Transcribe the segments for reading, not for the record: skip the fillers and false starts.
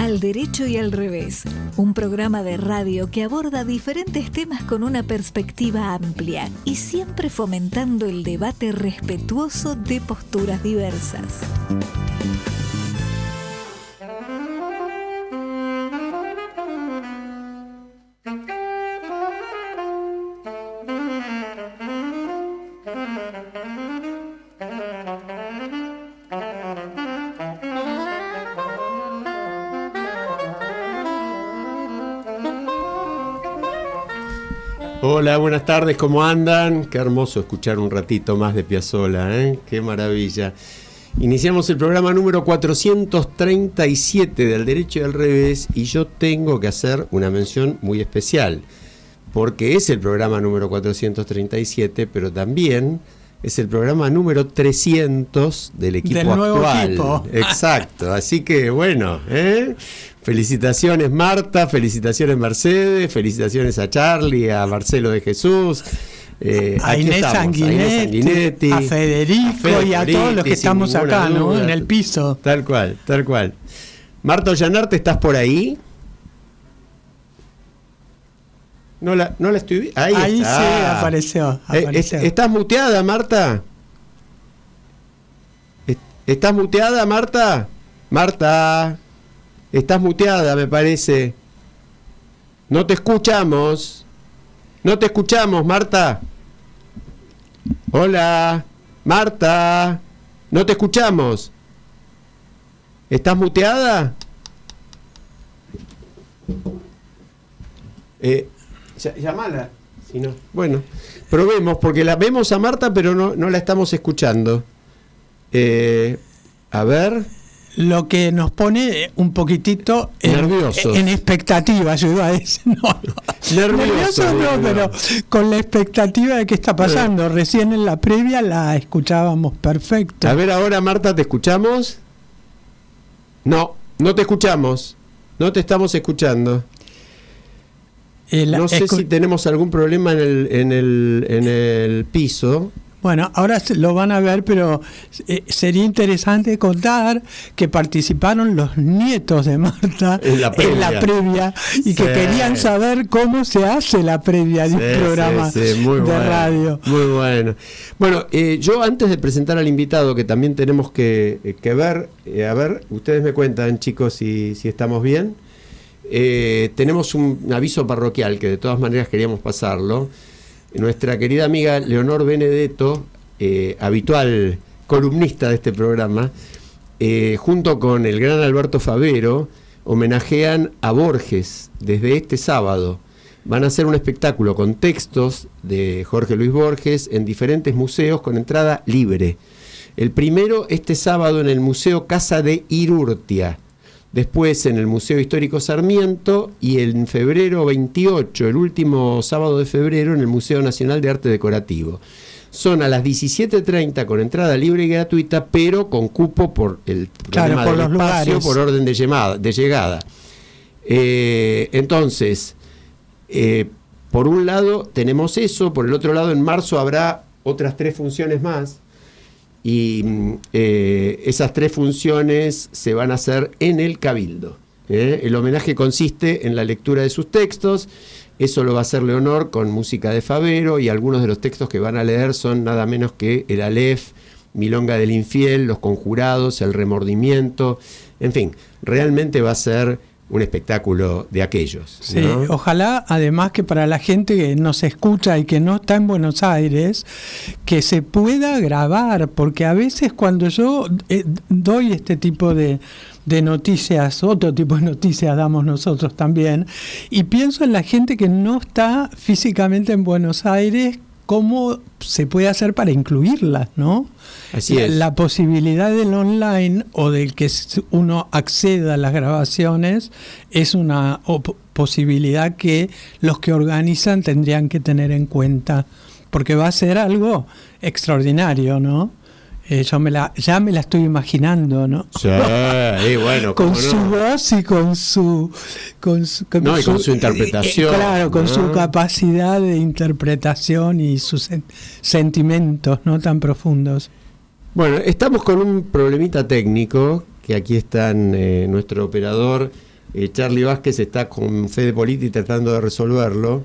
Al derecho y al revés, un programa de radio que aborda diferentes temas con una perspectiva amplia y siempre fomentando el debate respetuoso de posturas diversas. Hola, buenas tardes, ¿cómo andan? Qué hermoso escuchar un ratito más de Piazzolla, ¿eh? Qué maravilla. Iniciamos el programa número 437 del Derecho y al Revés y yo tengo que hacer una mención muy especial, porque es el programa número 437, pero también es el programa número 300 del equipo del nuevo actual. Equipo. Exacto, así que bueno, felicitaciones Marta, felicitaciones Mercedes, felicitaciones a Charlie, a Marcelo de Jesús, a Inés Sanguinetti, a Federico y a todos los que estamos acá, ¿no? En el piso. Tal cual, tal cual. Marta Ollanarte, ¿estás por ahí? No la estoy viendo. Ahí está. Sí, apareció. ¿Estás muteada, Marta? ¿Estás muteada, Marta? Marta, estás muteada, me parece. No te escuchamos. No te escuchamos, Marta. Hola, Marta. No te escuchamos. ¿Estás muteada? Llamala. Si no. Bueno, probemos, porque la vemos a Marta, pero no la estamos escuchando. A ver. Lo que nos pone un poquitito en expectativa, yo iba a decir. Nervioso no, pero con la expectativa de qué está pasando. Recién en la previa la escuchábamos perfecto. A ver ahora, Marta, ¿te escuchamos? No te escuchamos. No te estamos escuchando. No sé si tenemos algún problema en el piso. Bueno, ahora lo van a ver, pero sería interesante contar que participaron los nietos de Marta en la previa y que querían saber cómo se hace la previa de un programa de radio. Muy bueno. Bueno, yo antes de presentar al invitado, que también tenemos que ver, a ver, ustedes me cuentan, chicos, si estamos bien. Tenemos un aviso parroquial que de todas maneras queríamos pasarlo. Nuestra querida amiga Leonor Benedetto, habitual columnista de este programa, junto con el gran Alberto Favero, homenajean a Borges desde este sábado. Van a hacer un espectáculo con textos de Jorge Luis Borges en diferentes museos con entrada libre. El primero este sábado en el Museo Casa de Irurtia. Después en el Museo Histórico Sarmiento y en febrero 28, el último sábado de febrero, en el Museo Nacional de Arte Decorativo. Son a las 17:30 con entrada libre y gratuita, pero con cupo por el problema del espacio, por orden de llegada. Entonces, por un lado tenemos eso, por el otro lado en marzo habrá otras 3 funciones más. Y esas 3 funciones se van a hacer en el Cabildo. El homenaje consiste en la lectura de sus textos. Eso lo va a hacer Leonor con música de Favero, y algunos de los textos que van a leer son nada menos que El Aleph, Milonga del Infiel, Los Conjurados, El Remordimiento. En fin, realmente va a ser un espectáculo de aquellos, ¿no? Sí, ojalá además que para la gente que nos escucha y que no está en Buenos Aires, que se pueda grabar, porque a veces cuando yo doy este tipo de noticias, otro tipo de noticias damos nosotros también, y pienso en la gente que no está físicamente en Buenos Aires, cómo se puede hacer para incluirlas, ¿no? Así es. La posibilidad del online o del que uno acceda a las grabaciones es una posibilidad que los que organizan tendrían que tener en cuenta, porque va a ser algo extraordinario, ¿no? Ya me la estoy imaginando, ¿no? Sí, bueno, con su voz y con su interpretación. Claro, con su capacidad de interpretación y sus sentimientos, ¿no?, tan profundos. Bueno, estamos con un problemita técnico, que aquí está nuestro operador Charlie Vázquez está con Fede Politi tratando de resolverlo.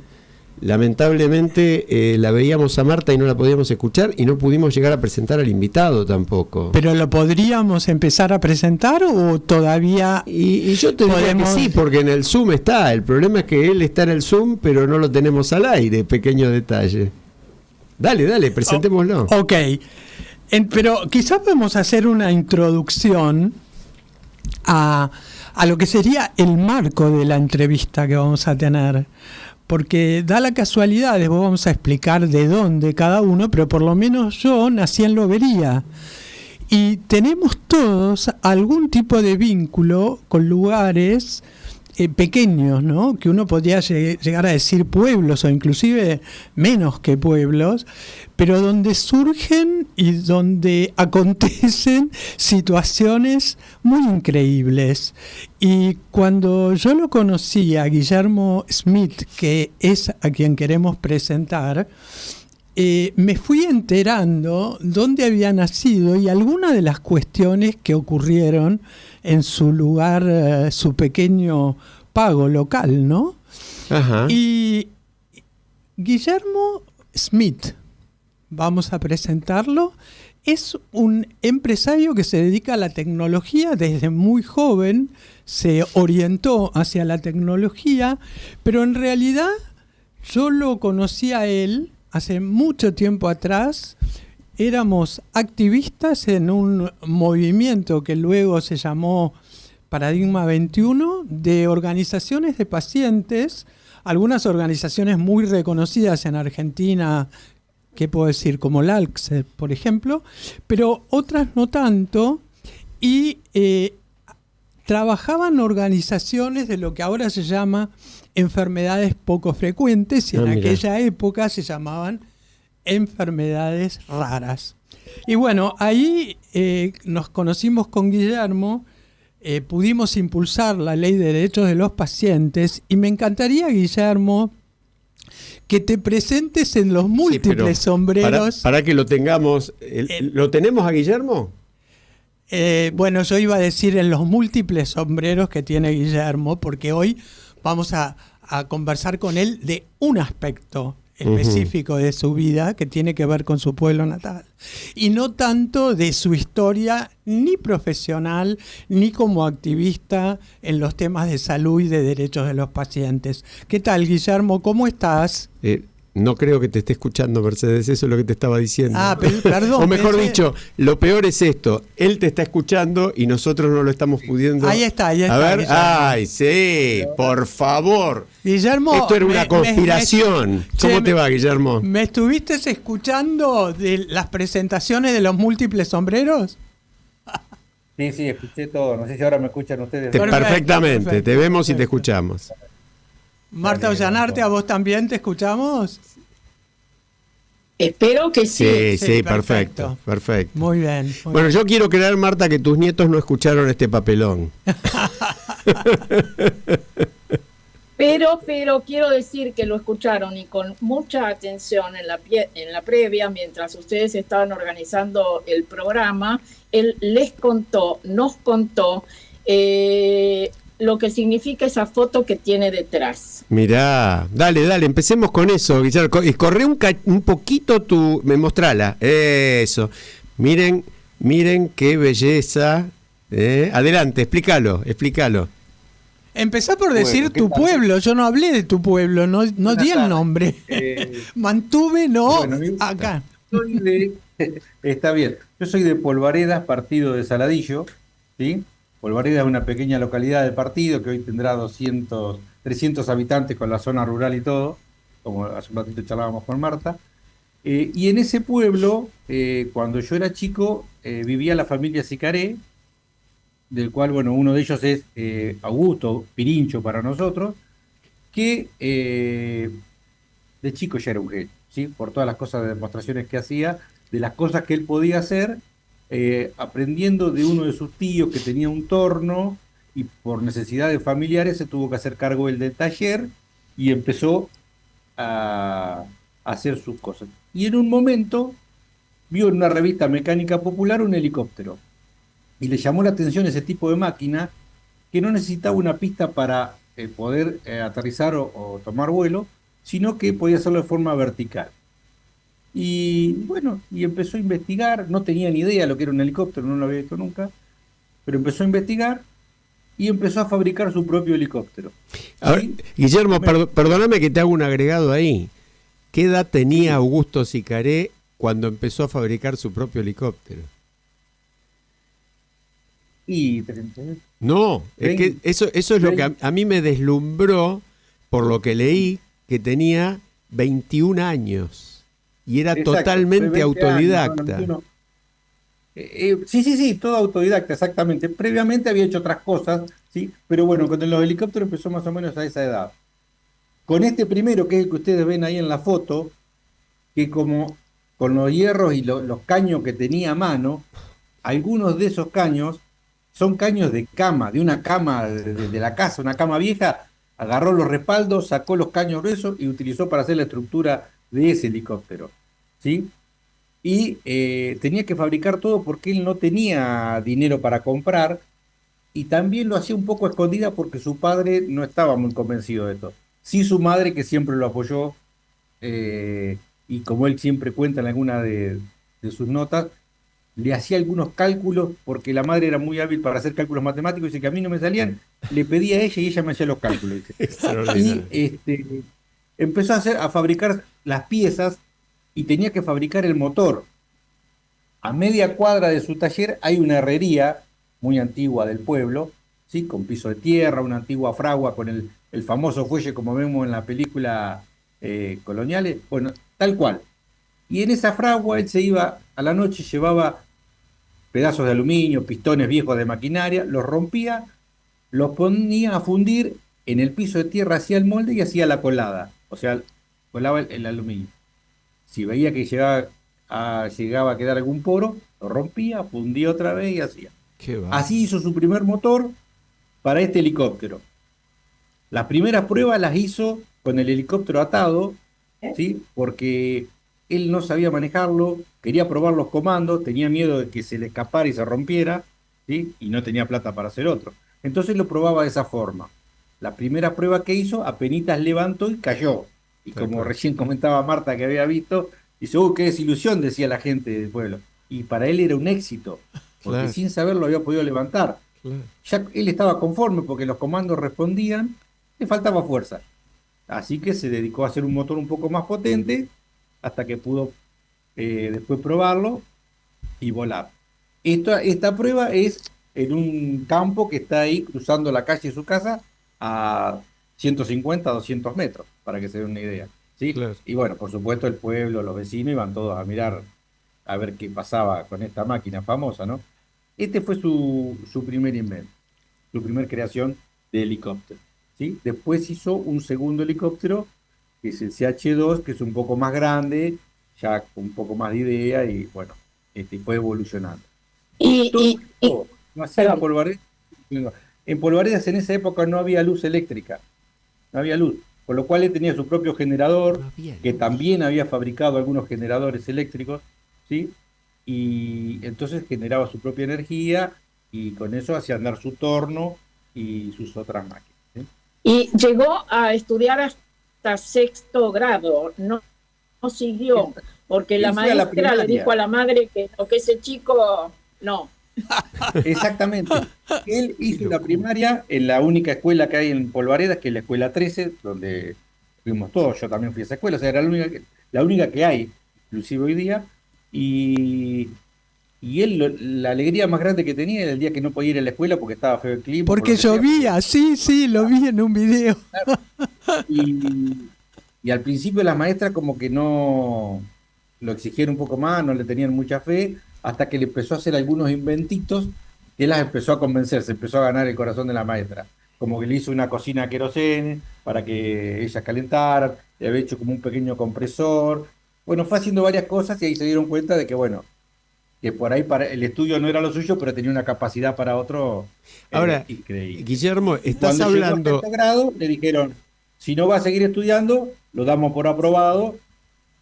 Lamentablemente la veíamos a Marta y no la podíamos escuchar y no pudimos llegar a presentar al invitado tampoco. ¿Pero lo podríamos empezar a presentar o todavía...? Y yo te diría que sí, porque en el Zoom está. El problema es que él está en el Zoom, pero no lo tenemos al aire. Pequeño detalle. Dale, presentémoslo. Ok, pero quizás podemos hacer una introducción a lo que sería el marco de la entrevista que vamos a tener. Porque da la casualidad, después vamos a explicar de dónde cada uno, pero por lo menos yo nací en Lobería. Y tenemos todos algún tipo de vínculo con lugares pequeños, ¿no? Que uno podría llegar a decir pueblos o inclusive menos que pueblos, pero donde surgen y donde acontecen situaciones muy increíbles. Y cuando yo lo conocí a Guillermo Smith, que es a quien queremos presentar, me fui enterando dónde había nacido y algunas de las cuestiones que ocurrieron en su lugar, su pequeño pago local, ¿no? Ajá. Y Guillermo Smith, vamos a presentarlo, es un empresario que se dedica a la tecnología desde muy joven, se orientó hacia la tecnología, pero en realidad yo lo conocí a él hace mucho tiempo atrás. Éramos activistas en un movimiento que luego se llamó Paradigma 21, de organizaciones de pacientes, algunas organizaciones muy reconocidas en Argentina, ¿qué puedo decir? Como la ALCSE, por ejemplo, pero otras no tanto, y trabajaban organizaciones de lo que ahora se llama enfermedades poco frecuentes, y en aquella época se llamaban enfermedades raras. Y bueno, ahí nos conocimos con Guillermo, pudimos impulsar la ley de derechos de los pacientes, y me encantaría, Guillermo, que te presentes en los múltiples sombreros. Para que lo tengamos, ¿lo tenemos a Guillermo? Bueno, yo iba a decir en los múltiples sombreros que tiene Guillermo, porque hoy vamos a conversar con él de un aspecto específico de su vida que tiene que ver con su pueblo natal, y no tanto de su historia ni profesional ni como activista en los temas de salud y de derechos de los pacientes. ¿Qué tal, Guillermo? ¿Cómo estás? No creo que te esté escuchando, Mercedes, eso es lo que te estaba diciendo. Perdón. O mejor dicho, lo peor es esto, él te está escuchando y nosotros no lo estamos pudiendo. Ahí está. A ver, Guillermo. ay, sí, por favor. Guillermo, esto era una conspiración. ¿Cómo te va, Guillermo? ¿Me estuviste escuchando de las presentaciones de los múltiples sombreros? Sí, escuché todo. No sé si ahora me escuchan ustedes. Perfectamente, te vemos y te escuchamos. Marta Ollanarte, ¿a vos también te escuchamos? Espero que sí. Sí, perfecto. Muy bien. Bueno, yo quiero creer, Marta, que tus nietos no escucharon este papelón. Pero quiero decir que lo escucharon y con mucha atención en la previa, mientras ustedes estaban organizando el programa, él nos contó lo que significa esa foto que tiene detrás. Mirá, dale, empecemos con eso, Guillermo. Corre un poquito mostrala. Eso. Miren qué belleza. Adelante, explícalo. Empezá por decir tu pueblo. Yo no hablé de tu pueblo, no di el nombre. Mantuve, acá. Está bien. Yo soy de Polvaredas, partido de Saladillo, ¿sí? Polvaredas es una pequeña localidad del partido que hoy tendrá 300 habitantes con la zona rural y todo, como hace un ratito charlábamos con Marta. Y en ese pueblo, cuando yo era chico, vivía la familia Sicaré, del cual, bueno, uno de ellos es Augusto Pirincho para nosotros, que de chico ya era un genio, ¿sí? Por todas las cosas de demostraciones que hacía, de las cosas que él podía hacer, aprendiendo de uno de sus tíos que tenía un torno y por necesidades familiares se tuvo que hacer cargo él del taller y empezó a hacer sus cosas. Y en un momento vio en una revista mecánica popular un helicóptero y le llamó la atención ese tipo de máquina que no necesitaba una pista para poder aterrizar o tomar vuelo, sino que podía hacerlo de forma vertical. Y bueno, y empezó a investigar, no tenía ni idea lo que era un helicóptero, no lo había visto nunca, pero empezó a investigar y empezó a fabricar su propio helicóptero. Ahora, ¿Sí? Guillermo, perdóname que te hago un agregado ahí. ¿Qué edad tenía Augusto Sicaré cuando empezó a fabricar su propio helicóptero? Y 30, No, es que eso es lo que a mí me deslumbró, por lo que leí, que tenía 21 años y era exacto, totalmente fue 20 autodidacta. años, 21. Sí, todo autodidacta, exactamente. Previamente había hecho otras cosas, ¿sí? Pero bueno, con los helicópteros empezó más o menos a esa edad. Con este primero, que es el que ustedes ven ahí en la foto, que como con los hierros y los caños que tenía a mano, algunos de esos caños son caños de cama, de una cama de la casa, una cama vieja, agarró los respaldos, sacó los caños gruesos y utilizó para hacer la estructura de ese helicóptero, ¿sí? Y tenía que fabricar todo porque él no tenía dinero para comprar y también lo hacía un poco a escondida porque su padre no estaba muy convencido de esto. Sí, su madre, que siempre lo apoyó, y como él siempre cuenta en alguna de sus notas, le hacía algunos cálculos porque la madre era muy hábil para hacer cálculos matemáticos y dice que a mí no me salían, le pedía a ella y ella me hacía los cálculos. Y empezó a fabricar las piezas y tenía que fabricar el motor. A media cuadra de su taller hay una herrería muy antigua del pueblo, ¿sí? Con piso de tierra, una antigua fragua con el famoso fuelle como vemos en la película Coloniales, bueno, tal cual. Y en esa fragua él se iba a la noche, llevaba pedazos de aluminio, pistones viejos de maquinaria, los rompía, los ponía a fundir en el piso de tierra, hacía el molde y hacía la colada, o sea, colaba el aluminio. Si veía que llegaba a quedar algún poro, lo rompía, fundía otra vez y hacía. Así hizo su primer motor para este helicóptero. Las primeras pruebas las hizo con el helicóptero atado, ¿sí? Porque él no sabía manejarlo, quería probar los comandos, tenía miedo de que se le escapara y se rompiera, ¿sí? Y no tenía plata para hacer otro. Entonces lo probaba de esa forma. La primera prueba que hizo, apenitas levantó y cayó. Y como recién comentaba Marta que había visto, dice, qué desilusión, decía la gente del pueblo. Y para él era un éxito, porque sin saberlo había podido levantar. Ya él estaba conforme porque los comandos respondían, le faltaba fuerza. Así que se dedicó a hacer un motor un poco más potente hasta que pudo después probarlo y volar. Esta prueba es en un campo que está ahí cruzando la calle de su casa a 150, 200 metros, para que se den una idea, ¿sí? Claro. Y bueno, por supuesto el pueblo, los vecinos iban todos a mirar a ver qué pasaba con esta máquina famosa, ¿no? Este fue su primer invento, su primer creación de helicóptero, ¿sí? Después hizo un segundo helicóptero, que es el CH-2, que es un poco más grande, ya con un poco más de idea, y bueno, fue evolucionando. En Polvaredas en esa época no había luz eléctrica, no había luz, por lo cual él tenía su propio generador, que también había fabricado algunos generadores eléctricos, ¿sí? Y entonces generaba su propia energía y con eso hacía andar su torno y sus otras máquinas, ¿sí? Y llegó a estudiar hasta 6º grado, no siguió, porque la maestra le dijo a la madre que ese chico no. Exactamente. Él hizo la primaria en la única escuela que hay en Polvaredas, que es la escuela 13, donde fuimos todos, yo también fui a esa escuela, o sea, era la única que hay, inclusive hoy día, y él, la alegría más grande que tenía era el día que no podía ir a la escuela porque estaba feo el clima. Porque llovía, sí, lo vi en un video. Y al principio las maestras como que no lo exigieron un poco más, no le tenían mucha fe, hasta que le empezó a hacer algunos inventitos que las empezó a convencer, se empezó a ganar el corazón de la maestra. Como que le hizo una cocina a querosene para que ellas calentaran, le había hecho como un pequeño compresor. Bueno, fue haciendo varias cosas y ahí se dieron cuenta de que, bueno, que por ahí para el estudio no era lo suyo, pero tenía una capacidad para otro Ahora, increíble. Guillermo, estás Cuando hablando... llegó a 6º grado, le dijeron, si no va a seguir estudiando, lo damos por aprobado,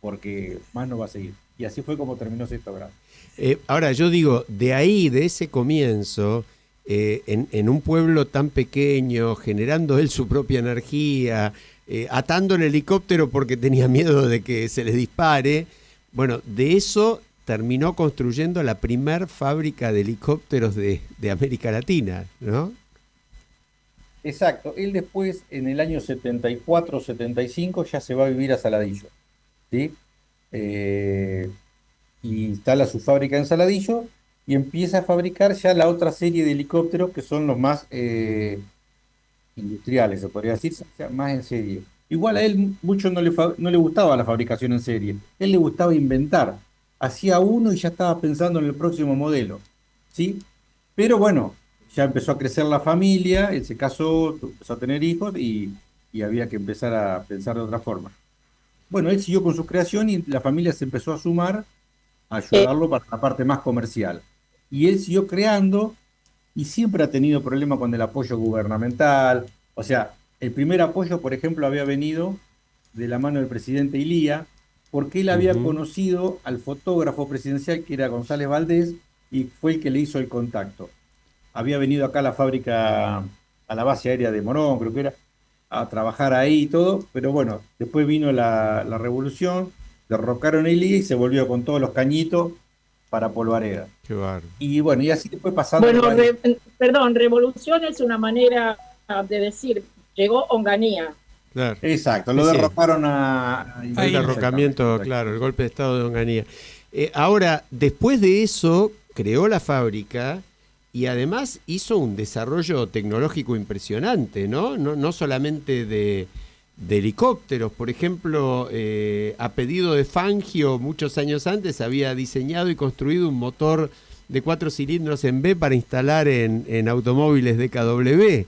porque más no va a seguir. Y así fue como terminó 6º grado. Ahora, yo digo, de ahí, de ese comienzo, en un pueblo tan pequeño, generando él su propia energía, atando el helicóptero porque tenía miedo de que se les dispare. Bueno, de eso terminó construyendo la primer fábrica de helicópteros de América Latina, ¿no? Exacto. Él después, en el año 74, 75, ya se va a vivir a Saladillo, ¿sí? Y instala su fábrica en Saladillo y empieza a fabricar ya la otra serie de helicópteros que son los más industriales, se podría decir, o sea, más en serie. Igual a él mucho no le gustaba la fabricación en serie, él le gustaba inventar. Hacía uno y ya estaba pensando en el próximo modelo, ¿sí? Pero bueno, ya empezó a crecer la familia, él se casó, empezó a tener hijos y había que empezar a pensar de otra forma. Bueno, él siguió con su creación y la familia se empezó a sumar a ayudarlo para la parte más comercial. Y él siguió creando y siempre ha tenido problemas con el apoyo gubernamental. O sea, el primer apoyo, por ejemplo, había venido de la mano del presidente Ilía, porque él había conocido al fotógrafo presidencial que era González Valdés y fue el que le hizo el contacto. Había venido acá a la fábrica, a la base aérea de Morón, creo que era, a trabajar ahí y todo, pero bueno, después vino la revolución, derrocaron a Ilía y se volvió con todos los cañitos para Polvareda. Qué bárbaro. Y bueno, y así después pasando... Bueno, perdón, revolución es una manera de decir, llegó Onganía. Claro. Exacto, lo derrocaron el derrocamiento, claro, el golpe de estado de Onganía. Ahora, después de eso, creó la fábrica y además hizo un desarrollo tecnológico impresionante, ¿no? No solamente de helicópteros. Por ejemplo, a pedido de Fangio, muchos años antes, había diseñado y construido un motor de 4 cilindros en B para instalar en automóviles DKW.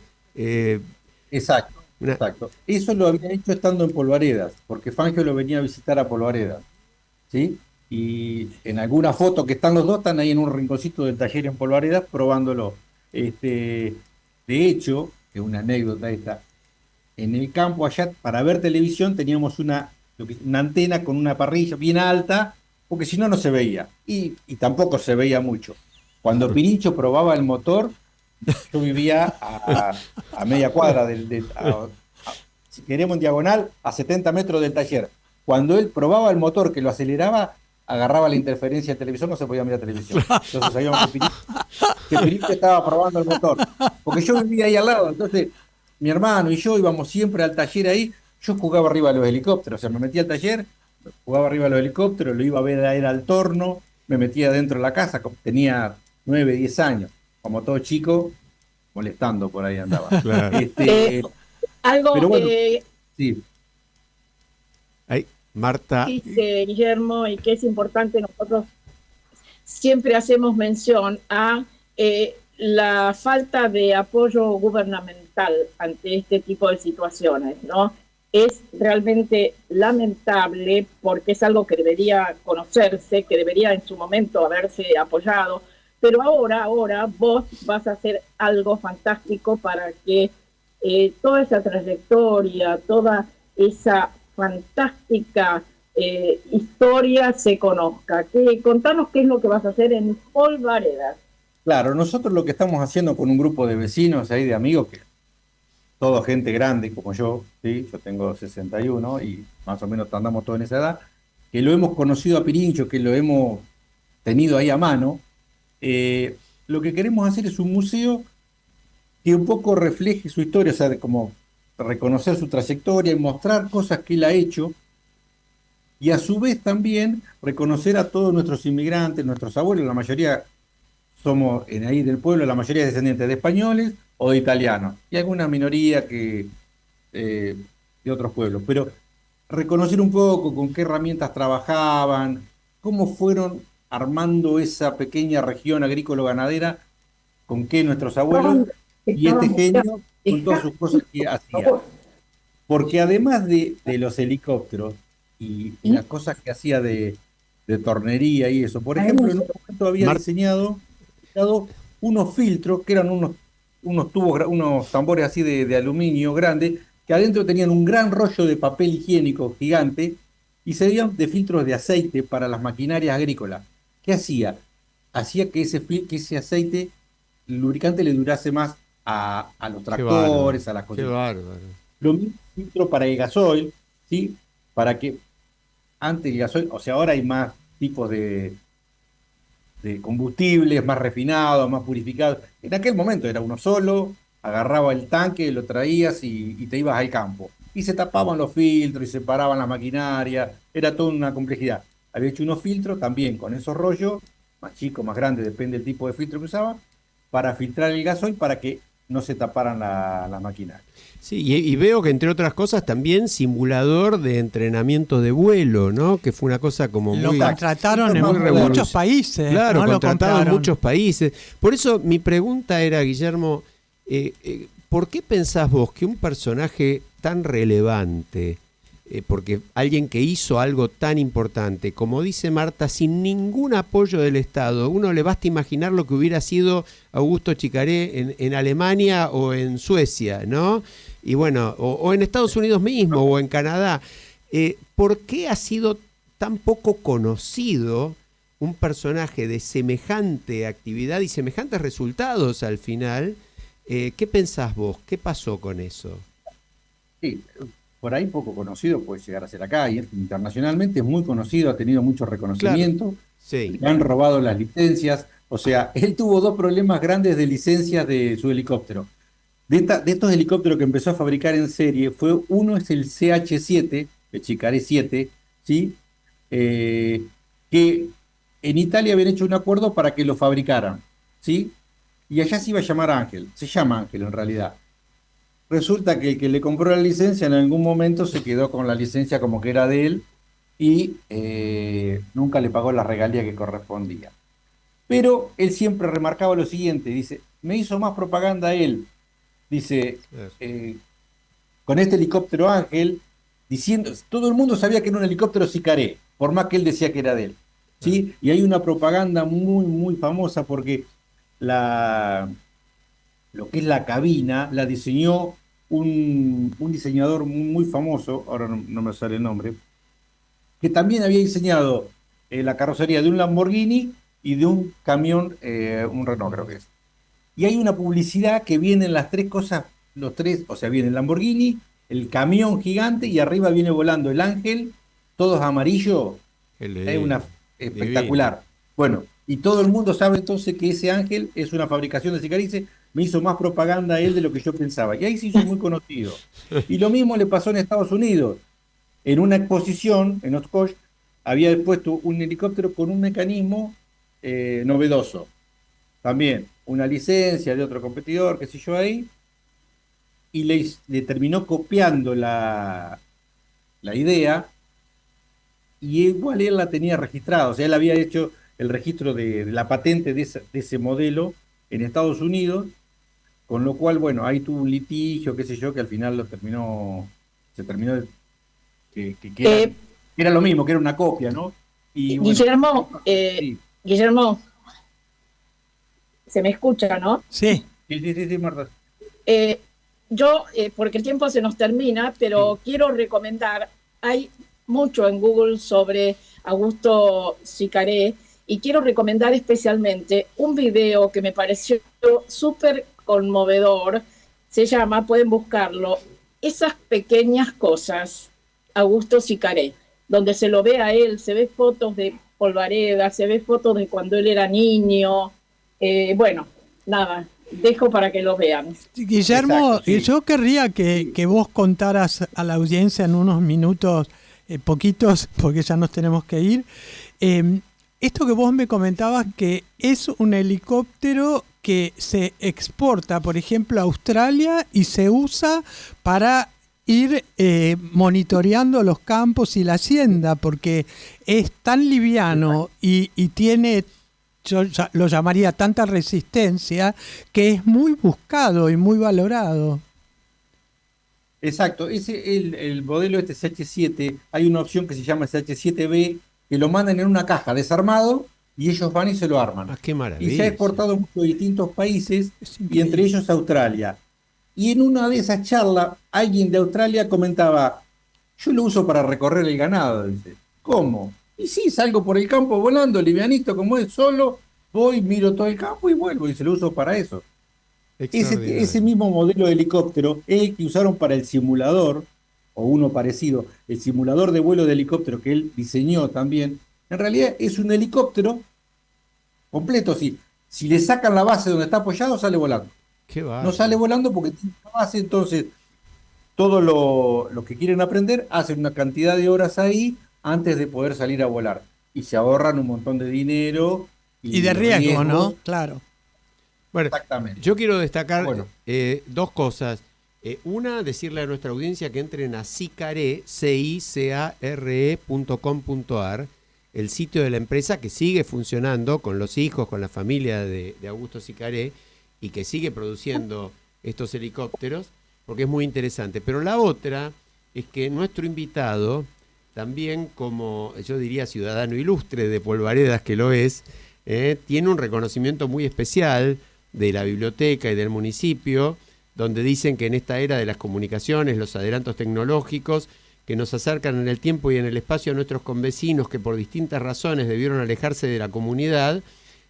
Exacto. Exacto. Eso lo había hecho estando en Polvaredas, porque Fangio lo venía a visitar a Polvaredas, ¿sí? Y en alguna foto que están los dos, están ahí en un rinconcito del taller en Polvaredas probándolo. De hecho, es una anécdota esta, en el campo allá, para ver televisión, teníamos una antena con una parrilla bien alta, porque si no, no se veía. Y tampoco se veía mucho. Cuando Pirincho probaba el motor, yo vivía a media cuadra, si queremos en diagonal, a 70 metros del taller. Cuando él probaba el motor que lo aceleraba, agarraba la interferencia del televisor, no se podía mirar televisión. Entonces sabíamos que Pirincho estaba probando el motor. Porque yo vivía ahí al lado, entonces mi hermano y yo íbamos siempre al taller ahí. Yo jugaba arriba de los helicópteros, o sea, me metía al taller, jugaba arriba de los helicópteros, lo iba a ver a él al torno, me metía dentro de la casa, tenía 9, 10 años. Como todo chico, molestando por ahí andaba. Claro. Algo pero bueno, sí. Ay, Marta. Dice Guillermo, y que es importante, nosotros siempre hacemos mención a la falta de apoyo gubernamental ante este tipo de situaciones, ¿no? Es realmente lamentable porque es algo que debería conocerse, que debería en su momento haberse apoyado. Pero ahora vos vas a hacer algo fantástico para que toda esa trayectoria, toda esa fantástica historia se conozca. Contanos qué es lo que vas a hacer en Polvaredas. Claro, nosotros lo que estamos haciendo con un grupo de vecinos ahí, de amigos, que toda gente grande como yo, ¿sí? Yo tengo 61 y más o menos andamos todos en esa edad, que lo hemos conocido a Pirincho, que lo hemos tenido ahí a mano. Lo que queremos hacer es un museo que un poco refleje su historia, o sea, de como reconocer su trayectoria y mostrar cosas que él ha hecho, y a su vez también reconocer a todos nuestros inmigrantes, nuestros abuelos, la mayoría somos ahí del pueblo, la mayoría es descendientes de españoles o de italianos, y alguna minoría que de otros pueblos, pero reconocer un poco con qué herramientas trabajaban, cómo fueron armando esa pequeña región agrícola-ganadera, con qué nuestros abuelos y este genio con todas sus cosas que hacía. Porque además de los helicópteros y las cosas que hacía de tornería y eso, por ejemplo, en un momento había diseñado unos filtros que eran unos tubos, unos tambores así de aluminio grande, que adentro tenían un gran rollo de papel higiénico gigante y servían de filtros de aceite para las maquinarias agrícolas. ¿Qué hacía? Hacía que ese aceite el lubricante le durase más a los Qué tractores, bárbaro. a las Qué cosas. bárbaro. Lo mismo filtro para el gasoil, ¿sí? Para que antes el gasoil, o sea, ahora hay más tipos de combustibles, más refinados, más purificados. En aquel momento era uno solo, agarraba el tanque, lo traías y te ibas al campo. Y se tapaban los filtros y se paraban las maquinarias, era toda una complejidad. Había hecho unos filtros también con esos rollos, más chicos, más grandes, depende del tipo de filtro que usaba, para filtrar el gasoil para que no se taparan las maquinarias. Sí, y veo que entre otras cosas también simulador de entrenamiento de vuelo, ¿no? Que fue una cosa como Lo muy... contrataron en muy muchos revolucionario. países. Claro, no lo contratado en compraron. muchos países. Por eso mi pregunta era, Guillermo, ¿por qué pensás vos que un personaje tan relevante, porque alguien que hizo algo tan importante, como dice Marta, sin ningún apoyo del Estado, uno le basta imaginar lo que hubiera sido Augusto Chicaré en Alemania o en Suecia, ¿no? Y bueno, o en Estados Unidos mismo, o en Canadá. ¿Por qué ha sido tan poco conocido un personaje de semejante actividad y semejantes resultados al final? ¿Qué pensás vos? ¿Qué pasó con eso? Sí, por ahí poco conocido puede llegar a ser acá, y internacionalmente es muy conocido, ha tenido mucho reconocimiento, Sí. le han robado las licencias, o sea, él tuvo dos problemas grandes de licencias de su helicóptero. De estos helicópteros que empezó a fabricar en serie, uno es el CH-7, el Chicaré 7, ¿sí? Que en Italia habían hecho un acuerdo para que lo fabricaran, ¿sí? Y allá se iba a llamar Ángel, se llama Ángel en realidad. Resulta que el que le compró la licencia en algún momento se quedó con la licencia como que era de él y nunca le pagó la regalía que correspondía. Pero él siempre remarcaba lo siguiente, dice, me hizo más propaganda él, dice, con este helicóptero Ángel, diciendo, todo el mundo sabía que era un helicóptero Sicaré, por más que él decía que era de él, ¿sí? Y hay una propaganda muy, muy famosa porque lo que es la cabina la diseñó un diseñador muy famoso, ahora no me sale el nombre, que también había diseñado la carrocería de un Lamborghini y de un camión, un Renault creo que es. Y hay una publicidad que vienen las tres cosas, los tres, o sea, viene el Lamborghini, el camión gigante y arriba viene volando el ángel, todos amarillos, es una espectacular. Bueno, y todo el mundo sabe entonces que ese ángel es una fabricación de Sicarice, me hizo más propaganda a él de lo que yo pensaba. Y ahí se hizo muy conocido. Y lo mismo le pasó en Estados Unidos. En una exposición, en Oshkosh, había puesto un helicóptero con un mecanismo novedoso. También una licencia de otro competidor, qué sé yo ahí, y le terminó copiando la idea, y igual él la tenía registrada, o sea, él había hecho el registro de la patente de ese modelo en Estados Unidos, con lo cual, bueno, ahí tuvo un litigio, qué sé yo, que al final se terminó que era lo mismo, que era una copia, ¿no? Y bueno, Guillermo, sí. Guillermo, se me escucha, ¿no? Sí. Sí, Marta. Porque el tiempo se nos termina, pero quiero recomendar, hay mucho en Google sobre Augusto Sicaré, y quiero recomendar especialmente un video que me pareció súper conmovedor, se llama, pueden buscarlo, Esas pequeñas cosas, Augusto Sicaré, donde se lo ve a él, se ve fotos de Polvareda, se ve fotos de cuando él era niño, bueno, nada, dejo para que lo vean. Guillermo, Exacto, sí. yo querría que vos contaras a la audiencia en unos minutos, poquitos, porque ya nos tenemos que ir, esto que vos me comentabas, que es un helicóptero que se exporta, por ejemplo, a Australia y se usa para ir monitoreando los campos y la hacienda, porque es tan liviano y tiene, yo lo llamaría, tanta resistencia, que es muy buscado y muy valorado. Exacto, el modelo este CH7, hay una opción que se llama CH7B, que lo mandan en una caja desarmado y ellos van y se lo arman. Ah, qué maravilla. Y se ha exportado mucho a distintos países y entre ellos Australia. Y en una de esas charlas, alguien de Australia comentaba, yo lo uso para recorrer el ganado, dice. ¿Cómo? Y sí, salgo por el campo volando, livianito como es, solo, voy, miro todo el campo y vuelvo y se lo uso para eso. Extraordinario. Ese mismo modelo de helicóptero es el que usaron para el simulador, o uno parecido, el simulador de vuelo de helicóptero que él diseñó también. En realidad es un helicóptero completo, sí. Si le sacan la base donde está apoyado, sale volando. Qué No bárbaro. sale volando porque tiene una base, entonces todo lo que quieren aprender hacen una cantidad de horas ahí antes de poder salir a volar. Y se ahorran un montón de dinero Y de riesgo, ¿no? riesgos. Claro. Bueno, Exactamente. yo quiero destacar Bueno. dos cosas. Una, decirle a nuestra audiencia que entren a cicare.com.ar, el sitio de la empresa que sigue funcionando con los hijos, con la familia de Augusto Sicaré, y que sigue produciendo estos helicópteros, porque es muy interesante. Pero la otra es que nuestro invitado, también como yo diría ciudadano ilustre de Polvaredas, que lo es, tiene un reconocimiento muy especial de la biblioteca y del municipio, donde dicen que en esta era de las comunicaciones, los adelantos tecnológicos, que nos acercan en el tiempo y en el espacio a nuestros convecinos que por distintas razones debieron alejarse de la comunidad,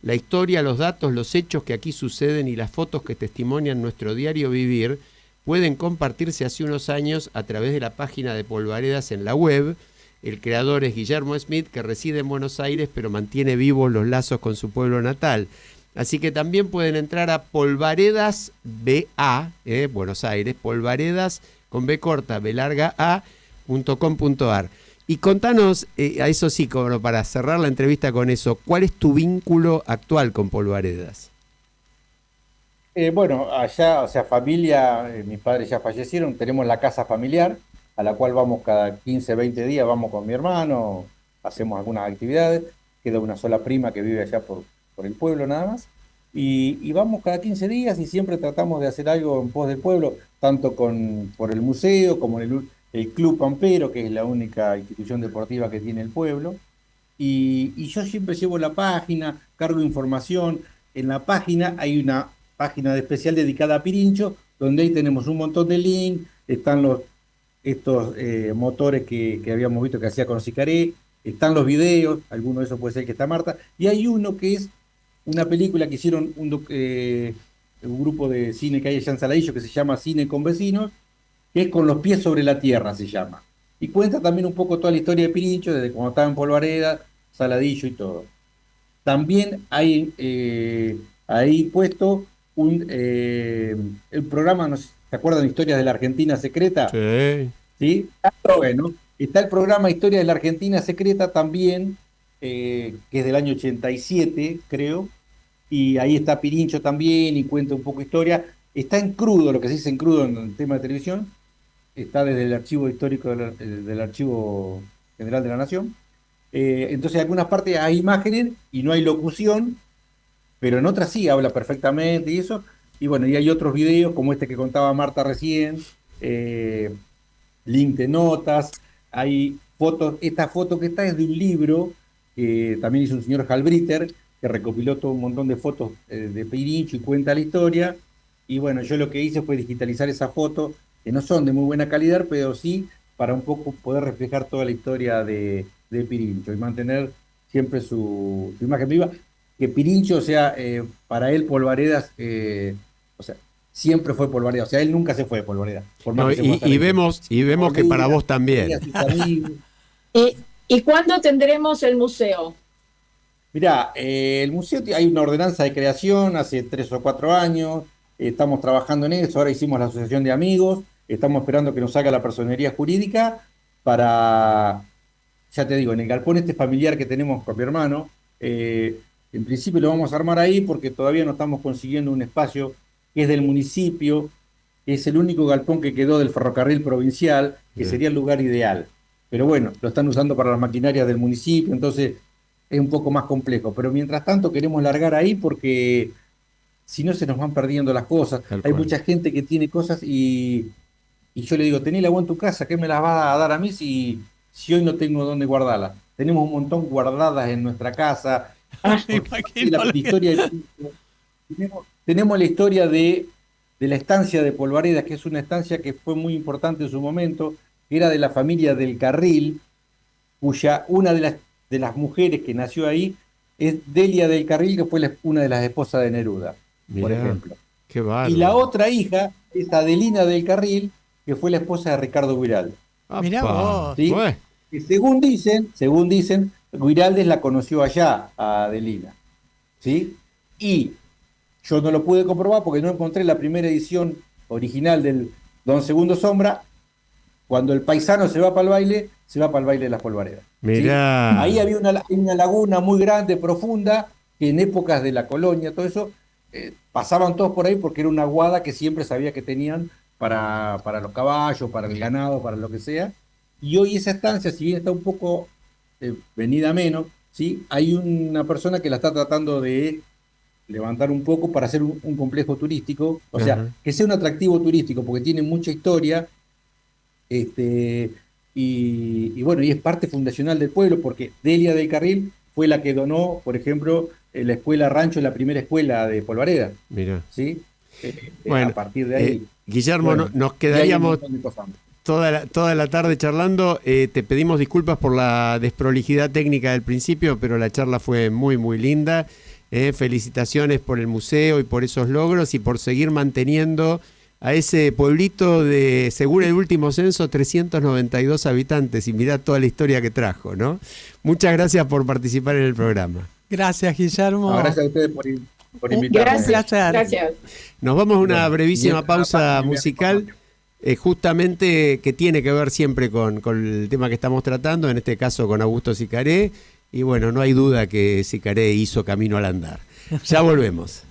la historia, los datos, los hechos que aquí suceden y las fotos que testimonian nuestro diario vivir pueden compartirse hace unos años a través de la página de Polvaredas en la web. El creador es Guillermo Smith, que reside en Buenos Aires, pero mantiene vivos los lazos con su pueblo natal. Así que también pueden entrar a Polvaredas BA, Buenos Aires, Polvaredas con B corta, B larga A.com.ar. Y contanos, a eso sí, como para cerrar la entrevista con eso, ¿cuál es tu vínculo actual con Polvaredas? Bueno, allá, o sea, familia, mis padres ya fallecieron, tenemos la casa familiar, a la cual vamos cada 15, 20 días, vamos con mi hermano, hacemos algunas actividades, queda una sola prima que vive allá por el pueblo nada más, y vamos cada 15 días y siempre tratamos de hacer algo en pos del pueblo, tanto por el museo como el Club Pampero, que es la única institución deportiva que tiene el pueblo, y yo siempre llevo la página, cargo información. En la página hay una página especial dedicada a Pirincho, donde ahí tenemos un montón de links, están estos motores que habíamos visto que hacía con Sicaré, están los videos, alguno de esos puede ser que está Marta, y hay uno que es una película que hicieron un grupo de cine que hay allá en Saladillo que se llama Cine con Vecinos, que es Con los pies sobre la tierra, se llama. Y cuenta también un poco toda la historia de Pirincho, desde cuando estaba en Polvareda, Saladillo y todo. También hay ahí puesto el programa, no sé, ¿se acuerdan de Historias de la Argentina Secreta? Sí. ¿Sí? Bueno, está el programa Historia de la Argentina Secreta también, que es del año 87, creo, y ahí está Pirincho también y cuenta un poco historia. Está en crudo, lo que se dice en crudo en el tema de televisión, está desde el archivo histórico del Archivo General de la Nación. Entonces en algunas partes hay imágenes y no hay locución, pero en otras sí habla perfectamente y eso. Y bueno, y hay otros videos como este que contaba Marta recién, link de notas, hay fotos. Esta foto que está es de un libro que también hizo un señor Halbriter, que recopiló todo un montón de fotos de Pirincho y cuenta la historia. Y bueno, yo lo que hice fue digitalizar esa foto, que no son de muy buena calidad, pero sí para un poco poder reflejar toda la historia de Pirincho y mantener siempre su imagen viva. Que Pirincho, o sea, para él Polvaredas, o sea, siempre fue Polvaredas, o sea, él nunca se fue de Polvaredas. Por más No, que se fue a y Saladillo. vemos que para vos también. Tenía sus amigos. ¿Y cuándo tendremos el museo? Mirá, el museo hay una ordenanza de creación hace 3 o 4 años, estamos trabajando en eso, ahora hicimos la asociación de amigos, estamos esperando que nos haga la personería jurídica para, ya te digo, en el galpón este familiar que tenemos con mi hermano, en principio lo vamos a armar ahí porque todavía no estamos consiguiendo un espacio que es del municipio, que es el único galpón que quedó del ferrocarril provincial, que Bien. sería el lugar ideal. Pero bueno, lo están usando para las maquinarias del municipio, entonces es un poco más complejo. Pero mientras tanto queremos largar ahí porque si no se nos van perdiendo las cosas. Tal Hay cual. mucha gente que tiene cosas y yo le digo, tenela vos en tu casa, ¿qué me las vas a dar a mí si hoy no tengo dónde guardarlas? Tenemos un montón guardadas en nuestra casa. Me Porque imagino la historia tenemos la historia de la estancia de Polvaredas, que es una estancia que fue muy importante en su momento, que era de la familia del Carril, cuya una de las mujeres que nació ahí es Delia del Carril, que fue una de las esposas de Neruda, por Mirá, ejemplo. qué bárbaro. Y la otra hija es Adelina del Carril, que fue la esposa de Ricardo Guiraldes. Mirá vos. ¿Sí? Bueno, Y según dicen, Guiraldes la conoció allá, a Adelina. ¿Sí? Y yo no lo pude comprobar porque no encontré la primera edición original del Don Segundo Sombra. Cuando el paisano se va para el baile de las polvaredas. mirá. ¿Sí? Ahí había una laguna muy grande, profunda, que en épocas de la colonia, todo eso, pasaban todos por ahí porque era una aguada que siempre sabía que tenían para los caballos, para el ganado, para lo que sea. Y hoy esa estancia, si bien está un poco venida menos, ¿sí? Hay una persona que la está tratando de levantar un poco para hacer un complejo turístico, o sea, Ajá. que sea un atractivo turístico, porque tiene mucha historia, y bueno, y es parte fundacional del pueblo, porque Delia del Carril fue la que donó, por ejemplo, la escuela Rancho, la primera escuela de Polvareda, Mirá. ¿sí? Bueno, a partir de ahí. Guillermo, Bueno, nos y hay quedaríamos un montón de cosas. toda la tarde charlando. Te pedimos disculpas por la desprolijidad técnica del principio, pero la charla fue muy, muy linda. Felicitaciones por el museo y por esos logros y por seguir manteniendo a ese pueblito de, según el último censo, 392 habitantes. Y mirá toda la historia que trajo, ¿no? Muchas gracias por participar en el programa. Gracias, Guillermo. No, gracias a ustedes por invitarme. Gracias. Nos vamos a una Bueno, brevísima y pausa aparte, musical, justamente que tiene que ver siempre con el tema que estamos tratando, en este caso con Augusto Sicaré, y bueno, no hay duda que Sicaré hizo camino al andar. Ya volvemos.